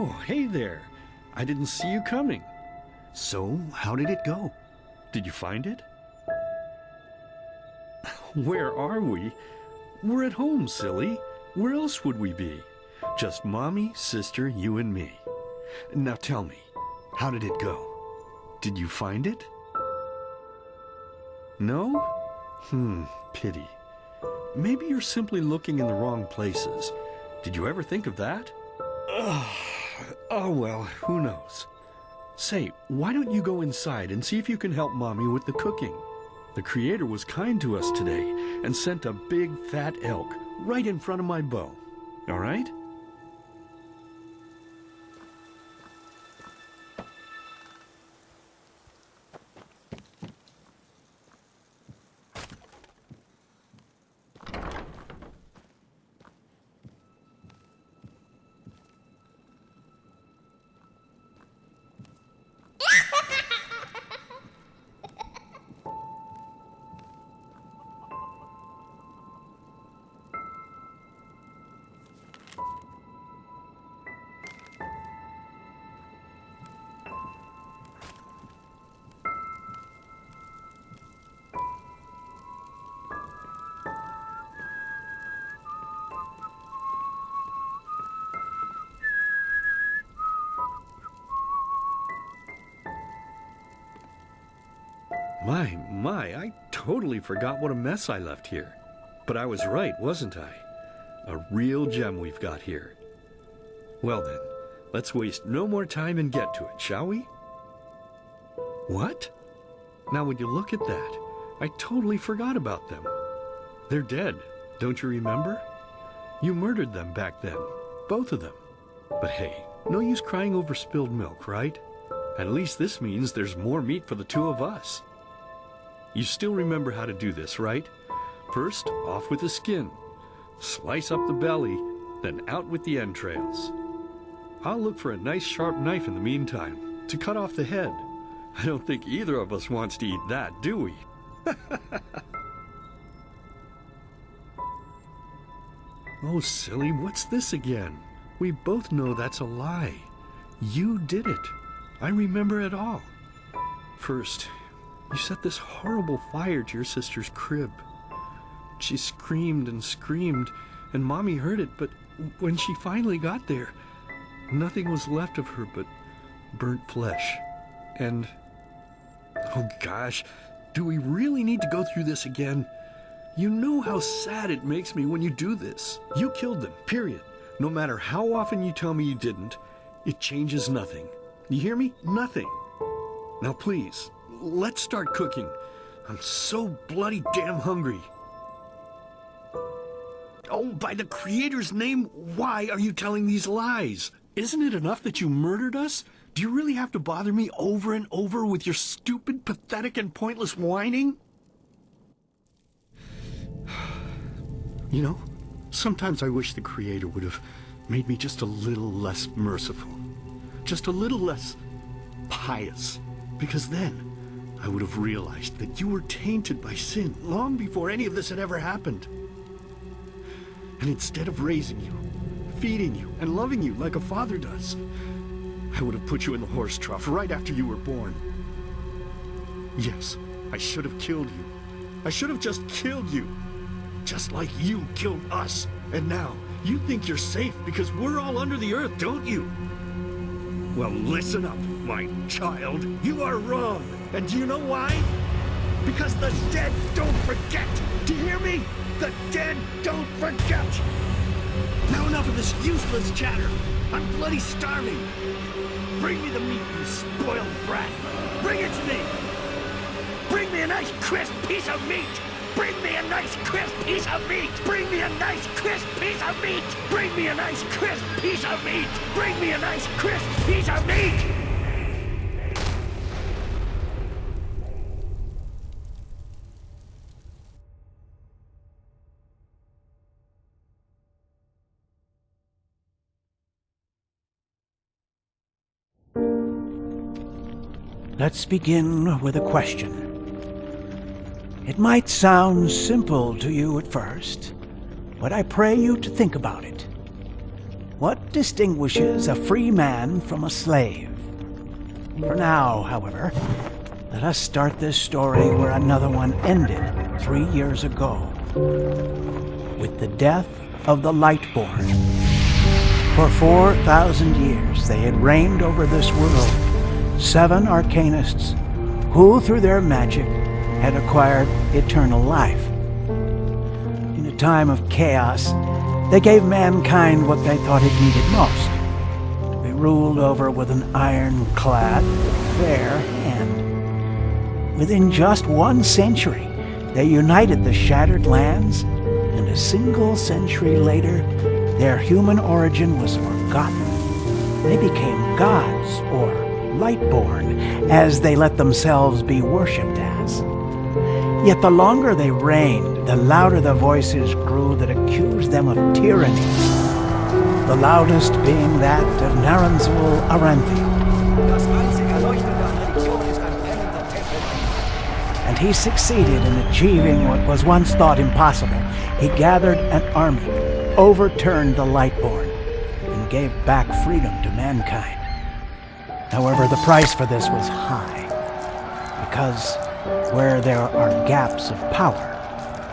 Oh, hey there. I didn't see you coming. So, how did it go? Did you find it? Where are we? We're at home, silly. Where else would we be? Just Mommy, sister, you and me. Now tell me, how did it go? Did you find it? No? Pity. Maybe you're simply looking in the wrong places. Did you ever think of that? Oh well, who knows? Say, why don't you go inside and see if you can help Mommy with the cooking? The Creator was kind to us today and sent a big fat elk right in front of my bow. All right? My, I totally forgot what a mess I left here. But I was right, wasn't I? A real gem we've got here. Well then, let's waste no more time and get to it, shall we? What? Now when you look at that, I totally forgot about them. They're dead, don't you remember? You murdered them back then, both of them. But hey, no use crying over spilled milk, right? At least this means there's more meat for the two of us. You still remember how to do this, right? First, off with the skin. Slice up the belly, then out with the entrails. I'll look for a nice sharp knife in the meantime to cut off the head. I don't think either of us wants to eat that, do we? Oh, silly, what's this again? We both know that's a lie. You did it. I remember it all. First, you set this horrible fire to your sister's crib. She screamed and screamed, and Mommy heard it, but when she finally got there, nothing was left of her but burnt flesh. And, oh gosh, do we really need to go through this again? You know how sad it makes me when you do this. You killed them, period. No matter how often you tell me you didn't, it changes nothing. You hear me? Nothing. Now please, let's start cooking. I'm so bloody damn hungry. Oh, by the Creator's name, why are you telling these lies? Isn't it enough that you murdered us? Do you really have to bother me over and over with your stupid, pathetic, and pointless whining? You know, sometimes I wish the Creator would have made me just a little less merciful. Just a little less pious. Because then I would have realized that you were tainted by sin long before any of this had ever happened. And instead of raising you, feeding you, and loving you like a father does, I would have put you in the horse trough right after you were born. Yes, I should have killed you. I should have just killed you. Just like you killed us. And now, you think you're safe because we're all under the earth, don't you? Well, listen up, my child. You are wrong. And do you know why? Because the dead don't forget. Do you hear me? The dead don't forget. Now enough of this useless chatter. I'm bloody starving. Bring me the meat, you spoiled brat. Bring it to me. Bring me a nice crisp piece of meat. Bring me a nice crisp piece of meat. Bring me a nice crisp piece of meat. Bring me a nice crisp piece of meat. Bring me a nice crisp piece of meat. Let's begin with a question. It might sound simple to you at first, but I pray you to think about it. What What distinguishes a free man from a slave? For now, however, let us start this story where another one ended 3 years ago, with the death of the Lightborn. For 4,000 years they had reigned over this world, 7 arcanists who, through their magic, had acquired eternal life. In a time of chaos, they gave mankind what they thought it needed most, to be ruled over with an ironclad, fair hand. Within just 1 century, they united the shattered lands, and a single century later, their human origin was forgotten. They became gods, or Lightborn, as they let themselves be worshipped as. Yet the longer they reigned, the louder the voices grew that accused them of tyranny, the loudest being that of Naranzul Aranthi. And he succeeded in achieving what was once thought impossible. He gathered an army, overturned the Lightborn, and gave back freedom to mankind. However, the price for this was high, because where there are gaps of power,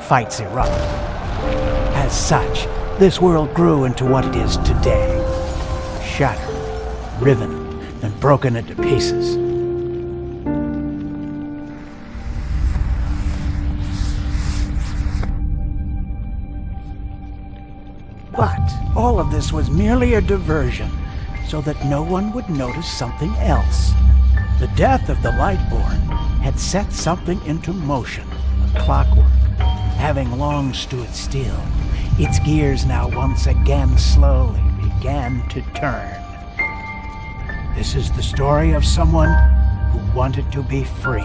fights erupt. As such, this world grew into what it is today, shattered, riven, and broken into pieces. But all of this was merely a diversion, so that no one would notice something else. The death of the Lightborn had set something into motion, clockwork. Having long stood still, its gears now once again slowly began to turn. This is the story of someone who wanted to be free.